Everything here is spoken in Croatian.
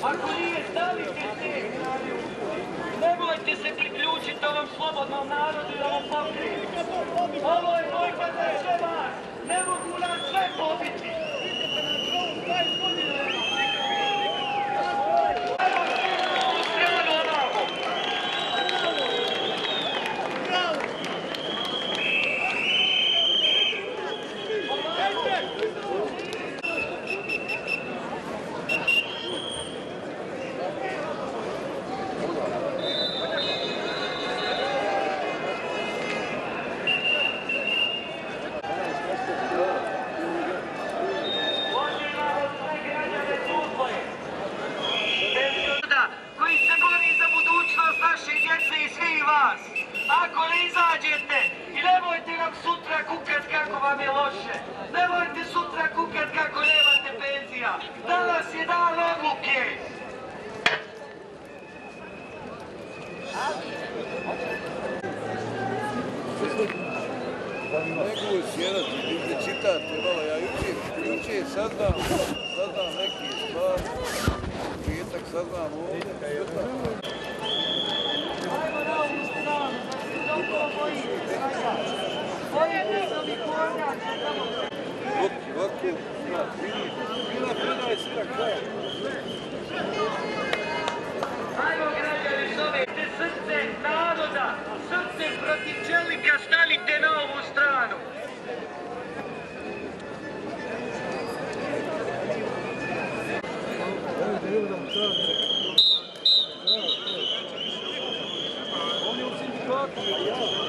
Ako nije, stavite se! Nemojte se priključiti ovom slobodnom narodu i ovom pokretu! Ovo je bojka za sve vas! Ne mogu nas sve pobiti! Ako ne izađete i nemojte nam sutra kukat kako vam je loše, nemojte sutra kukat kako nemate penzija, danas je dan odluke. Mogu sjedati, vidite, čitate malo, ja jučer saznam neki stvar, pijetak saznam ovdje, Ajmo građani, zovete srce naroda, srce protiv čelnika, stanite na ovu stranu. On je u sindikatu.